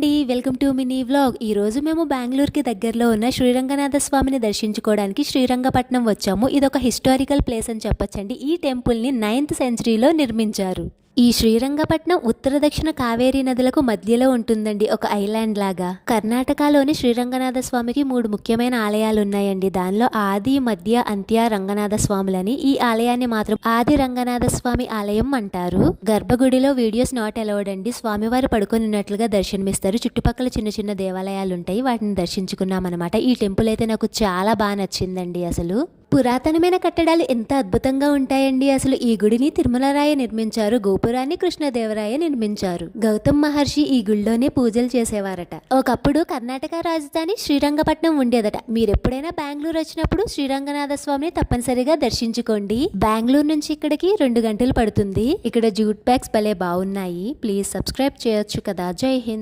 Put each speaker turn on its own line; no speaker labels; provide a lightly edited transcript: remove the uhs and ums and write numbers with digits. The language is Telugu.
అండి, వెల్కమ్ టు మినీ వ్లాగ్. ఈ రోజు మేము బెంగళూరుకి దగ్గరలో ఉన్న శ్రీరంగనాథ స్వామిని దర్శించుకోవడానికి శ్రీరంగపట్నం వచ్చాము. ఇదొక హిస్టారికల్ ప్లేస్ అని చెప్పొచ్చండి. ఈ టెంపుల్ని 9th సెంచరీలో నిర్మించారు. ఈ శ్రీరంగపట్నం ఉత్తర దక్షిణ కావేరీ నదులకు మధ్యలో ఉంటుందండి, ఒక ఐలాండ్ లాగా. కర్ణాటకలోని శ్రీరంగనాథ స్వామికి 3 ముఖ్యమైన ఆలయాలు ఉన్నాయండి. దానిలో ఆది, మధ్య, అంత్య రంగనాథ స్వాములని. ఈ ఆలయాన్ని మాత్రం ఆది రంగనాథ స్వామి ఆలయం అంటారు. గర్భగుడిలో వీడియోస్ నాట్ అలౌడ్ అండి. స్వామివారు పడుకొని ఉన్నట్లుగా దర్శనమిస్తారు. చుట్టుపక్కల చిన్న చిన్న దేవాలయాలు ఉంటాయి, వాటిని దర్శించుకున్నాం అనమాట. ఈ టెంపుల్ అయితే నాకు చాలా బాగా నచ్చిందండి. అసలు పురాతనమైన కట్టడాలు ఎంత అద్భుతంగా ఉంటాయండి. అసలు ఈ గుడిని తిరుమలరాయ నిర్మించారు, గోపురాన్ని కృష్ణదేవరాయ నిర్మించారు. గౌతమ్ మహర్షి ఈ గుడిలోనే పూజలు చేసేవారట. ఒకప్పుడు కర్ణాటక రాజధాని శ్రీరంగపట్నం ఉండేదట. మీరు ఎప్పుడైనా బెంగళూరు వచ్చినప్పుడు శ్రీరంగనాథ స్వామిని తప్పనిసరిగా దర్శించుకోండి. బెంగళూరు నుంచి ఇక్కడికి 2 గంటలు పడుతుంది. ఇక్కడ జూట్ బ్యాగ్స్ భలే బాగున్నాయి. ప్లీజ్ సబ్స్క్రైబ్ చేయొచ్చు కదా. జై హింద్.